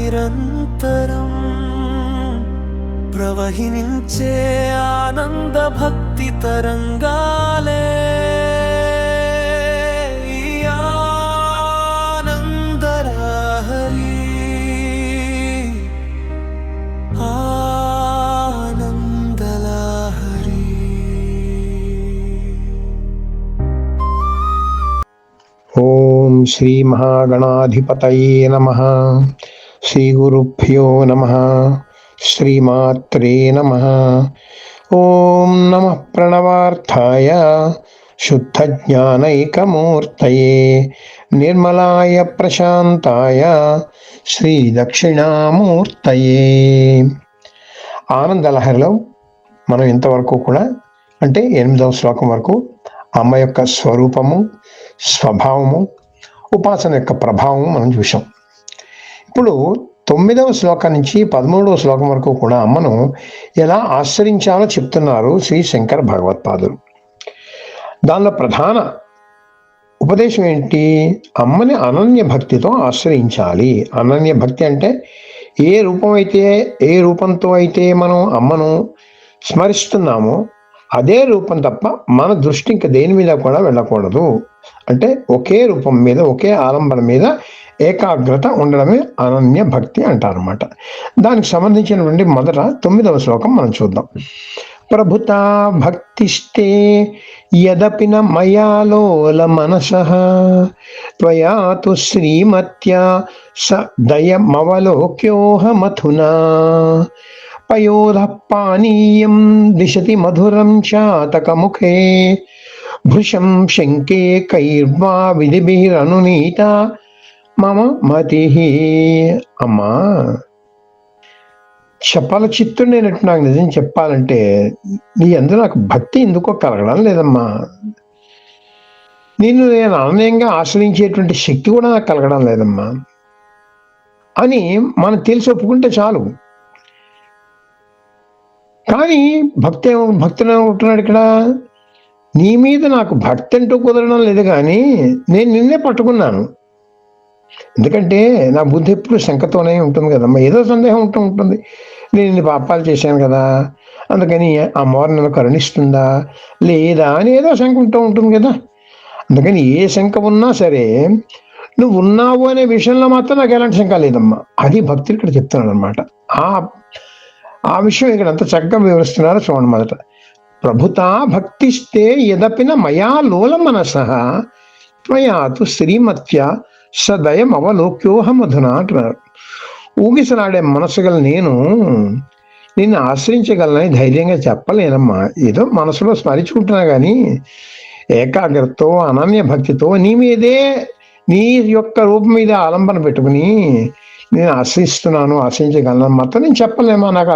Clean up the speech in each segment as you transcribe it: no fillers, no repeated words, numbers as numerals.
నిరంతరం ప్రవహించే ఆనంద భక్తి తరంగాలే ఓం శ్రీ మహాగణాధిపతయే నమః. శ్రీ గురుభ్యో నమః. శ్రీమాత్రే నమః. ఓం నమః ప్రణవార్థాయ శుద్ధ జ్ఞానైకమూర్తయే నిర్మలాయ ప్రశాంతాయ శ్రీ దక్షిణామూర్తయే. ఆనందలహరిలో మనం ఇంతవరకు కూడా అంటే 8వ శ్లోకం వరకు అమ్మ యొక్క స్వరూపము, స్వభావము, ఉపాసన యొక్క ప్రభావము మనం చూసాం. ఇప్పుడు 9వ శ్లోకం నుంచి 13వ శ్లోకం వరకు కూడా అమ్మను ఎలా ఆశ్రయించాలో చెప్తున్నారు శ్రీ శంకర భగవత్పాదులు. దానిలో ప్రధాన ఉపదేశం ఏంటి? అమ్మని అనన్య భక్తితో ఆశ్రయించాలి. అనన్య భక్తి అంటే ఏ రూపంతో అయితే మనం అమ్మను స్మరిస్తున్నామో అదే రూపం తప్ప మన దృష్టి ఇంకా దేని మీద కూడా వెళ్ళకూడదు. అంటే ఒకే రూపం మీద, ఒకే ఆలంబన మీద ఏకాగ్రత ఉండడమే అనన్య భక్తి అంటారన్నమాట. దానికి సంబంధించినటువంటి మొదట 9వ శ్లోకం మనం చూద్దాం. ప్రభుతా భక్తిస్తే యదపిన మయాలోల మనసః త్వయా తు శ్రీమత్యా స దయమవలోక్యోహమథునా పయోధ పానీయం దిశతి మధురం చాతకముఖే భృశం శంకే కైర్వా విధిభిరనునీత మమ మతి. అమ్మా, చెప్పాల చిత్తుడైనట్టు నాకు నిజం చెప్పాలంటే నీ అందరూ నాకు భక్తి ఎందుకో కలగడం లేదమ్మా. నేను అనన్యంగా ఆశ్రయించేటువంటి శక్తి కూడా నాకు కలగడం లేదమ్మా అని మనం తెలిసి ఒప్పుకుంటే చాలు. కానీ భక్తులు ఏమంటున్నాడు ఇక్కడ? నీ మీద నాకు భక్తి అంటూ కుదరడం లేదు, కానీ నేను నిన్నే పట్టుకున్నాను. ఎందుకంటే నా బుద్ధి ఎప్పుడు శంకతోనే ఉంటుంది కదమ్మా. ఏదో సందేహం ఉంటుంది. నేను ఇన్ని పాపాలు చేశాను కదా, అందుకని అమ్మవారు నన్ను కరుణిస్తుందా లేదా అని ఏదో శంక ఉంటుంది కదా. అందుకని ఏ శంక ఉన్నా సరే నువ్వు ఉన్నావు అనే విషయంలో మాత్రం నాకు ఎలాంటి శంక లేదమ్మా. అది భక్తులు ఇక్కడ చెప్తున్నాడు అనమాట. ఆ విషయం ఇక్కడ అంత చక్కగా వివరిస్తున్నారు చూడండి. మొదట ప్రభుతా భక్తిస్తే యదపిన మయా లోల మనసః త్వయా తు శ్రీమత్యా సదయం అవలోక్యోహమధునా అంటున్నారు. ఊగిసలాడే మనసు గల నేను నిన్ను ఆశ్రయించగలనని ధైర్యంగా చెప్పలేనమ్మా. ఏదో మనసులో స్మరించుకుంటున్నా కానీ ఏకాగ్రతతో అనన్య భక్తితో నీ మీదే, నీ యొక్క రూపం మీద ఆలంబన పెట్టుకుని నేను ఆశ్రయించగలను మాత్రం నేను చెప్పలేమా. నాకు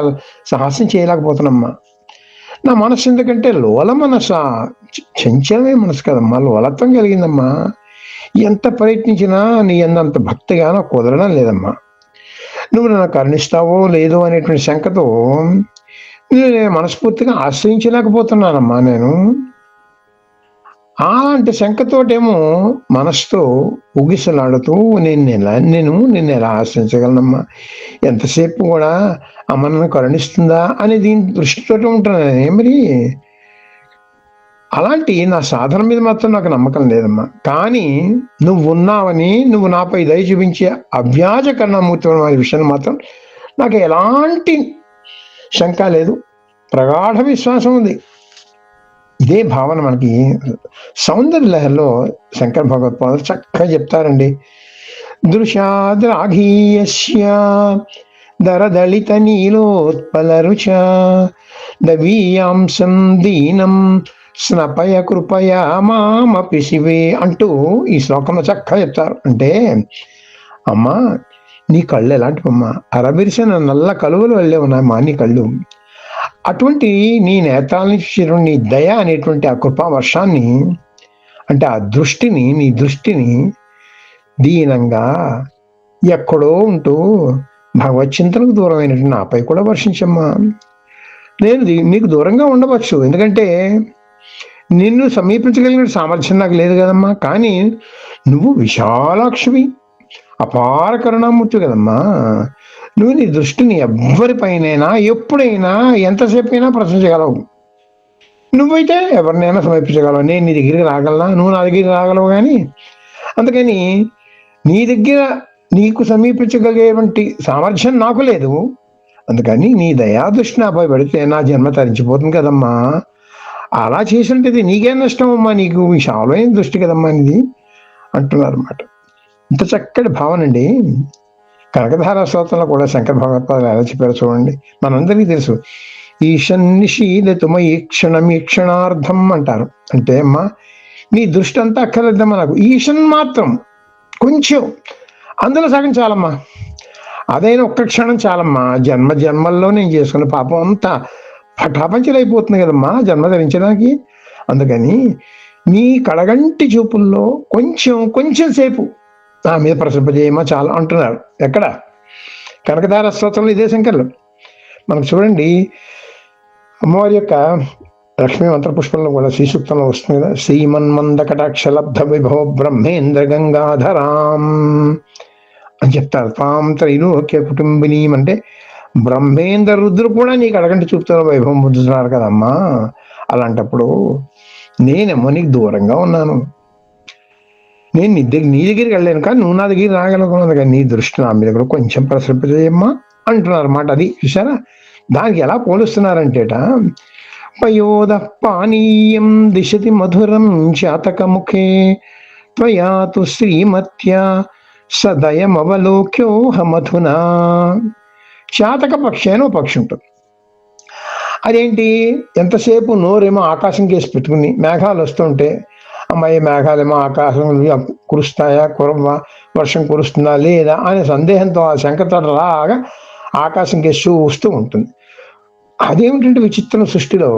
సాహసం చేయలేకపోతున్నామ్మా. నా మనసు ఎందుకంటే లోల మనస, చంచలమే మనసు కదమ్మా, లోలత్వం కలిగిందమ్మా. ఎంత ప్రయత్నించినా నీ అంత భక్తిగా నాకు కుదరడం లేదమ్మా. నువ్వు నన్ను కరుణిస్తావో లేదో అనేటువంటి శంకతో నేను మనస్ఫూర్తిగా ఆశ్రయించలేకపోతున్నానమ్మా. నేను అంటే శంకతోటేమో మనసుతో ఊగిసలాడుతూ నిన్ను ఎలా ఆశ్రయించగలనమ్మా, ఎంతసేపు కూడా అమ్మ నన్ను కరుణిస్తుందా అని దీని దృష్టితో ఉంటున్నానే. మరి అలాంటి నా సాధన మీద మాత్రం నాకు నమ్మకం లేదమ్మా. కానీ నువ్వు ఉన్నావని, నువ్వు నాపై దయ చూపించే అవ్యాజ కరుణామూర్తి అనే విషయాన్ని మాత్రం నాకు ఎలాంటి శంక లేదు, ప్రగాఢ విశ్వాసం ఉంది. ఇదే భావన మనకి సౌందర్య లహరిలో శంకర భగవత్పాదులు చక్కగా చెప్తారండి. దృశాద్రాఘీయస్య దరదళిత నీలోత్పల రుచ దవీయాంశం దీనం స్నపయ కృపయా మామపి శివే అంటూ ఈ శ్లోకంలో చక్కగా చెప్తారు. అంటే అమ్మా, నీ కళ్ళు ఎలాంటివమ్మా, అరబిరిసిన నల్ల కలువలు వెళ్ళే ఉన్నాయమ్మా నీ కళ్ళు. అటువంటి నీ నేత్రాల నుంచి నీ దయ అనేటువంటి ఆ కృపా వర్షాన్ని, అంటే ఆ దృష్టిని, నీ దృష్టిని దీనంగా ఎక్కడో ఉంటూ భగవత్ చింతనకు దూరమైనటువంటి నాపై కూడా వర్షించమ్మా. నేను నీకు దూరంగా ఉండవచ్చు, ఎందుకంటే నిన్ను సమీపించగలిగిన సామర్థ్యం నాకు లేదు కదమ్మా. కానీ నువ్వు విశాలాక్షివి, అపార కరుణామూర్తి కదమ్మా. నువ్వు నీ దృష్టిని ఎవ్వరిపైనైనా ఎప్పుడైనా ఎంతసేపు అయినా ప్రశ్నించగలవు. నువ్వైతే ఎవరినైనా సమర్పించగలవు. నేను నీ దగ్గరికి రాగలనా, నువ్వు నా దగ్గరికి రాగలవు. కానీ అందుకని నీ దగ్గర నీకు సమీపించగలిగేటువంటి సామర్థ్యం నాకు లేదు. అందుకని నీ దయాదృష్టి నాపై పెడితే నా జన్మ తరించిపోతుంది కదమ్మా. అలా చేసినట్టయితే నీకేం నష్టం అమ్మా, నీకు ఈ శాలమైన దృష్టి కదమ్మా ఇది అంటున్నారు అన్నమాట. ఇంత చక్కటి భావన అండి. కనకధార స్తోత్రంలో కూడా శంకర భగవత్పాదులు ఎలా చెప్పారో చూడండి. మనందరికీ తెలుసు, ఈశన్నిషీదతుమయీ క్షణార్థం అంటారు. అంటే అమ్మా నీ దృష్టి అంతా అక్కర్లేదమ్మా, నాకు ఈశన్ మాత్రం కొంచెం, అందులో సగం చాలమ్మా, అదైనా ఒక్క క్షణం చాలమ్మా. జన్మల్లో నేను చేసుకున్న పాపం అంతా పటాపంచలైపోతుంది కదమ్మా జన్మ ధరించడానికి. అందుకని నీ కడగంటి చూపుల్లో కొంచెం సేపు నా మీద ప్రసరింపజేయమా చాలా అంటున్నారు. ఎక్కడ? కనకధార స్తోత్రంలో ఇదే శంకర్లు. మనకు చూడండి, అమ్మవారి యొక్క లక్ష్మీ మంత్రపుష్పంలో కూడా శ్రీసూక్తంలో వస్తుంది కదా, శ్రీమన్మంద కటాక్షలబ్ధ విభవ బ్రహ్మేంద్ర గంగాధరాం అని చెప్తారు. తాం త్రైలోక్య కుటుంబినీం అంటే బ్రహ్మేంద్ర రుద్రులు కూడా నీకు అడగంటి చూపుతారు, వైభవం పొందుతున్నారు కదమ్మా. అలాంటప్పుడు నేనేమో నీకు దూరంగా ఉన్నాను, నేను నీ దగ్గరికి వెళ్ళాను, కానీ నువ్వు నా దగ్గరికి రాగలుగుతున్నాను. కానీ నీ దృష్టి నా మీద కూడా కొంచెం ప్రసరింపజేయమ్మా అంటున్నారు అన్నమాట. అది చూసారా, దానికి ఎలా పోలుస్తున్నారంటేట, పయోద పానీయం దిశతి మధురం చాతకముఖే త్వయా తు శ్రీమత్యా సదయమవలోక్యోహమధునా. చాతక పక్షి అని ఒక పక్షి ఉంటుంది. అదేంటి, ఎంతసేపు నోరేమో ఆకాశం కేసి పెట్టుకుని మేఘాలు వస్తుంటే, అమ్మాయి మేఘాలేమో ఆకాశం కురుస్తాయా, వర్షం కురుస్తుందా లేదా అనే సందేహంతో ఆ శంకతలాగా ఆకాశం కేసి చూస్తూ ఉంటుంది. అదేమిటంటే విచిత్రం, సృష్టిలో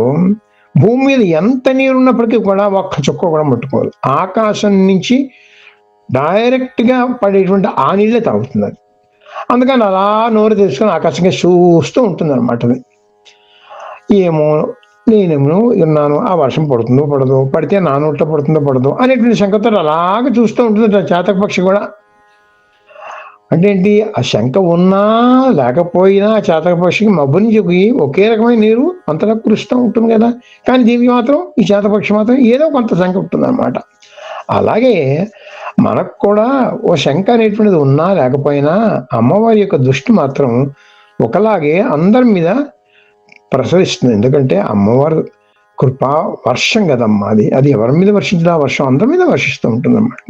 భూమి మీద ఎంత నీరు ఉన్నప్పటికీ కూడా ఒక్క చుక్క కూడా ముట్టుకోవాలి. ఆకాశం నుంచి డైరెక్ట్గా పడేటువంటి ఆ నీళ్ళే తాగుతుంది అది. అందుకని అలా నోరు తెచ్చుకొని ఆకాశంగా చూస్తూ ఉంటుంది అనమాట. అది ఏమో నేనేమో విన్నాను, ఆ వర్షం పడుతుందో పడదో, పడితే నా నోట్లో పడుతుందో పడదో అనేటువంటి శంకతో అలాగ చూస్తూ ఉంటుంది చాతక పక్షి కూడా. అంటే ఏంటి, ఆ శంక ఉన్నా లేకపోయినా ఆ చాతక పక్షికి మబ్బు నుంచి ఒకే రకమైన నీరు అంతలా కురుస్తూ ఉంటుంది కదా. కానీ దీనికి మాత్రం, ఈ చాతపక్షి మాత్రం ఏదో కొంత శంక ఉంటుంది అనమాట. అలాగే మనకు కూడా ఓ శంక అనేటువంటిది ఉన్నా లేకపోయినా అమ్మవారి యొక్క దృష్టి మాత్రం ఒకలాగే అందరి మీద ప్రసరిస్తుంది. ఎందుకంటే అమ్మవారు కృపా వర్షం కదమ్మా. అది ఎవరి మీద వర్షించిన ఆ వర్షం అందరి మీద వర్షిస్తూ ఉంటుంది అన్నమాట.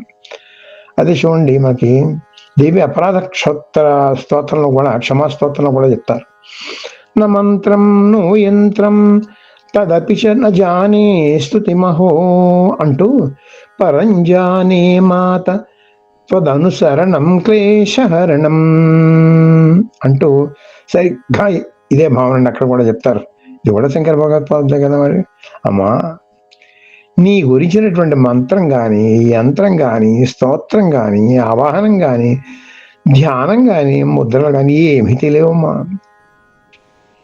అదే చూడండి, మనకి దేవి అపరాధ స్తోత్రంలో కూడా, క్షమా స్తోత్రంలో కూడా చెప్తారు, న మంత్రం ను యంత్రం తదపి చ న జానే స్తుతిమహో అంటూ, పరంజానే మాత త్వదనుసరణం క్లేశహరణం అంటూ సరిగ్గా ఇదే భావన అక్కడ కూడా చెప్తారు. ఇది కూడా శంకర భగవత్పాదులే కదా. మరి అమ్మా నీ గురించినటువంటి మంత్రం కానీ, యంత్రం కానీ, స్తోత్రం కానీ, ఆవాహనం కానీ, ధ్యానం కానీ, ముద్రలు కానీ ఏమీ తెలియవమ్మా.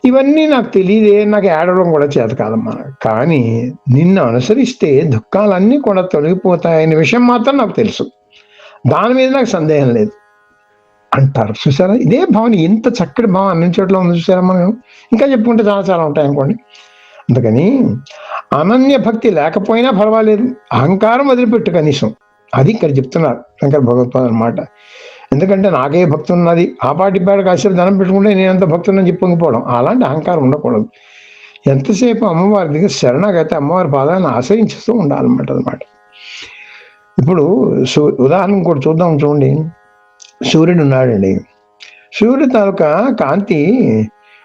ఇవన్నీ నాకు తెలియదే, నాకు ఏడవడం కూడా చేత కాదమ్మా. కానీ నిన్ను అనుసరిస్తే దుఃఖాలన్నీ కూడా తొలగిపోతాయనే విషయం మాత్రం నాకు తెలుసు, దాని మీద నాకు సందేహం లేదు అంటారు. చూసారా, ఇదే భావన, ఇంత చక్కటి భావన అన్ని చోట్ల ఉంది. చూసారా, మనం ఇంకా చెప్పుకుంటే చాలా ఉంటాయి అనుకోండి. అందుకని అనన్య భక్తి లేకపోయినా పర్వాలేదు, అహంకారం వదిలిపెట్టు కనీసం, అది ఇక్కడ చెప్తున్నారు శంకర భగవత్పాదులు అన్నమాట. ఎందుకంటే నాకే భక్తి ఉన్నది, ఆ పాటి కాసేపు ధనం పెట్టుకుంటే నేనంత భక్తున్నని చెప్పుకోకపోవడం, అలాంటి అహంకారం ఉండకూడదు. ఎంతసేపు అమ్మవారి దగ్గర శరణాగతి, అమ్మవారి పాదాలను ఆశ్రయించుతూ ఉండాలన్నమాట. ఇప్పుడు ఉదాహరణ కూడా చూద్దాం. చూడండి, సూర్యుడు ఉన్నాడండి. సూర్యుడు తాలూకా కాంతి,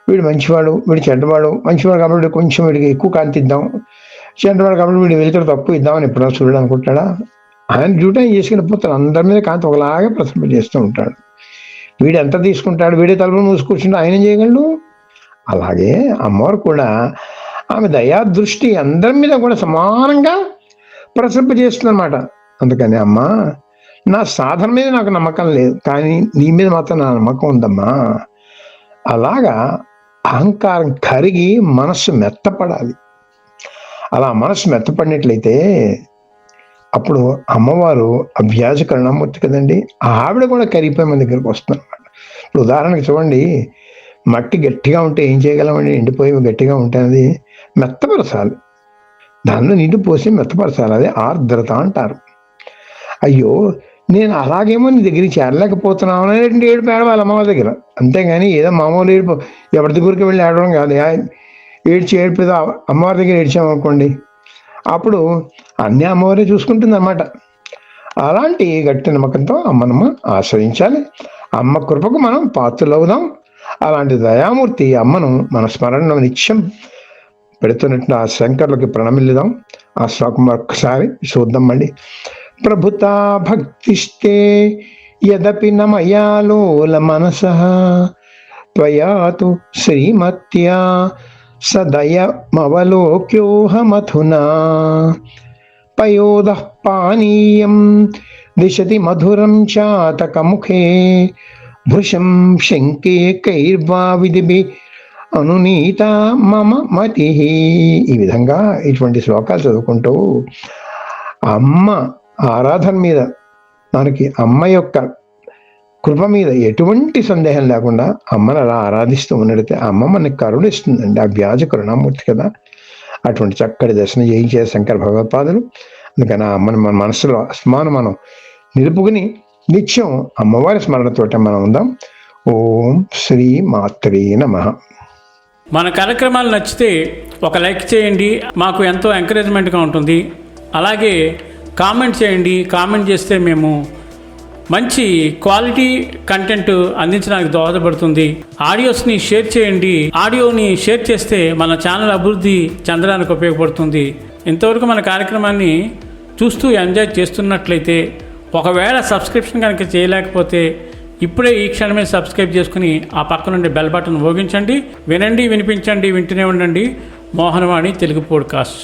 వీడు మంచివాడు, వీడు చెడ్డవాడు, మంచివాడు కాబట్టి కొంచెం వీడికి ఎక్కువ కాంతి ఇద్దాం, చెడ్డవాడు కాబట్టి వీడు వెళ్తాడు తక్కువ ఇద్దామని ఎప్పుడో సూర్యుడు అనుకుంటాడా? ఆయన డ్యూటీ చేసుకుని పోతాడు, అందరి మీద కాంతి ఒకలాగే ప్రసరింప చేస్తూ ఉంటాడు. వీడు ఎంత తీసుకుంటాడు, వీడే తలుపులు మూసుకూర్చుంటే ఆయన చేయగలడు. అలాగే అమ్మవారు కూడా ఆమె దయా దృష్టి అందరి మీద కూడా సమానంగా ప్రసరింప చేస్తుంది అనమాట. అందుకని అమ్మా, నా సాధన మీద నాకు నమ్మకం లేదు, కానీ నీ మీద మాత్రం నా నమ్మకం ఉందమ్మా. అలాగా అహంకారం కరిగి మనస్సు మెత్తపడాలి. అలా మనస్సు మెత్తపడినట్లయితే అప్పుడు అమ్మవారు అభ్యాస కరుణామూర్తి కదండి, ఆవిడ కూడా కరిగిపోయి మన దగ్గరకు వస్తుంది అనమాట. ఇప్పుడు ఉదాహరణకి చూడండి, మట్టి గట్టిగా ఉంటే ఏం చేయగలమండి? ఎండిపోయి గట్టిగా ఉంటే అది మెత్తపరచాలి, దానిలో నీటి పోసి మెత్తపరచాలి, అదే ఆర్ద్రత అంటారు. అయ్యో నేను అలాగేమో నీ దగ్గరికి చేరలేకపోతున్నాను అనేటువంటి ఏడుపు ఏడవాలి అమ్మవారి దగ్గర, అంతేగాని ఏదో మామూలు ఏడుపు ఎవరి దగ్గరికి వెళ్ళి ఏడవడం కాదు. ఏడిపేదో అమ్మవారి దగ్గర ఏడ్చామనుకోండి, అప్పుడు అన్నీ అమ్మవారే చూసుకుంటుంది అన్నమాట. అలాంటి గట్టి నమ్మకంతో అమ్మనమ్మ ఆశ్రయించాలి. అమ్మ కృపకు మనం పాత్రలవుదాం. అలాంటి దయామూర్తి అమ్మను మన స్మరణలో నిత్యం పెడుతున్నట్టు ఆ శంకర్లకి ప్రణమిల్లుదాం. ఆ శ్లోకం ఒక్కసారి చూద్దాం అండి. ప్రభుతా భక్తిస్తే యదపి నమయాలోల మనసః త్వయాతు శ్రీమత్యా సదయమవలోక్యోహమధునా పయోదః పానీయం దిశతి మధురం చాతకముఖే భృశం శంకే కైర్వా విధిభి అనునీత మమ మతి. ఈ విధంగా ఇటువంటి శ్లోకాలు చదువుకుంటూ అమ్మ ఆరాధన మీద, మనకి అమ్మ యొక్క కృప మీద ఎటువంటి సందేహం లేకుండా అమ్మను అలా ఆరాధిస్తూ ఉన్నట్లయితే అమ్మ మనకి కరుణిస్తుందండి. ఆ వ్యాజ కరుణామూర్తి కదా. అటువంటి చక్కటి దర్శనం చేయించే శంకర భగవత్పాదులు. అందుకని ఆ అమ్మని మన మనసులో అస్మాను మనం నిలుపుకుని నిత్యం అమ్మవారి స్మరణతోటి మనం ఉందాం. ఓం శ్రీ మాత్రే నమః. మన కార్యక్రమాలు నచ్చితే ఒక లైక్ చేయండి, మాకు ఎంతో ఎంకరేజ్మెంట్గా ఉంటుంది. అలాగే కామెంట్ చేయండి. కామెంట్ చేస్తే మేము మంచి క్వాలిటీ కంటెంట్ అందించడానికి దోహదపడుతుంది. ఆడియోస్ని షేర్ చేయండి. ఆడియోని షేర్ చేస్తే మన ఛానల్ అభివృద్ధి చెందడానికి ఉపయోగపడుతుంది. ఇంతవరకు మన కార్యక్రమాన్ని చూస్తూ ఎంజాయ్ చేస్తున్నట్లయితే, ఒకవేళ సబ్స్క్రిప్షన్ కనుక చేయలేకపోతే ఇప్పుడే ఈ క్షణమే సబ్స్క్రైబ్ చేసుకుని ఆ పక్క నుండి బెల్ బటన్ మోగించండి. వినండి, వినిపించండి, వింటూనే ఉండండి మోహనవాణి తెలుగు పోడ్కాస్ట్.